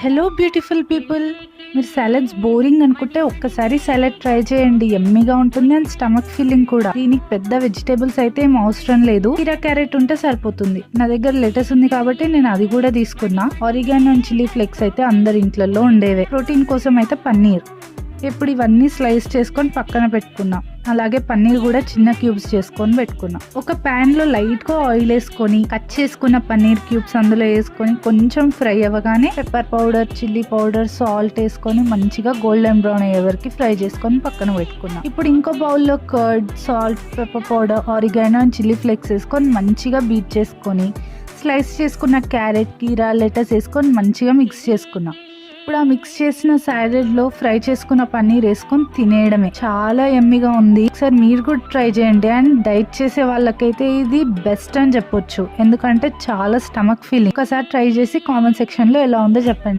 Hello beautiful people, మీరు salads boring అనుకుంటే ఒక్కసారి సాలడ్ ట్రై చేయండి. ఎమ్మీగా ఉంటుంది అండ్ స్టమక్ ఫీలింగ్ కూడా. దీనికి పెద్ద వెజిటేబుల్స్ అయితే ఏం అవసరం లేదు, కీరా క్యారెట్ ఉంటే సరిపోతుంది. నా దగ్గర లెటస్ ఉంది కాబట్టి నేను అది కూడా తీసుకున్నా. ఆరిగానో అండ్ చిల్లీ ఫ్లేక్స్ అయితే అందరి ఇంట్లలో ఉండేవే. ప్రోటీన్ కోసం అయితే పన్నీర్. ఇప్పుడు ఇవన్నీ స్లైస్ చేసుకొని పక్కన పెట్టుకున్నా. అలాగే పన్నీర్ కూడా చిన్న క్యూబ్స్ చేసుకొని పెట్టుకున్నా. ఒక ప్యాన్ లో లైట్ గా ఆయిల్ వేసుకొని కట్ చేసుకున్న పన్నీర్ క్యూబ్స్ అందులో వేసుకొని కొంచెం ఫ్రై అవ్వగానే pepper powder, chilli powder, salt వేసుకొని మంచిగా గోల్డెన్ బ్రౌన్ అయ్యే వరకు ఫ్రై చేసుకొని పక్కన పెట్టుకున్నా. ఇప్పుడు ఇంకో బౌల్లో curd, salt, pepper powder, oregano and chilli flakes వేసుకొని మంచిగా బీట్ చేసుకొని స్లైస్ చేసుకున్న క్యారెట్, కీరా, లెటస్ వేసుకొని మంచిగా మిక్స్ చేసుకున్నా. ఇప్పుడు ఆ మిక్స్ చేసిన సాలడ్ లో ఫ్రై చేసుకున్న పన్నీర్ వేసుకొని తినేయడమే. చాలా యమ్మీగా ఉంది. ఒకసారి మీరు కూడా ట్రై చేయండి. అండ్ డైట్ చేసే వాళ్ళకైతే ఇది బెస్ట్ అని చెప్పొచ్చు, ఎందుకంటే చాలా స్టమక్ ఫీలింగ్. ఒకసారి ట్రై చేసి కామెంట్ సెక్షన్ లో ఎలా ఉందో చెప్పండి.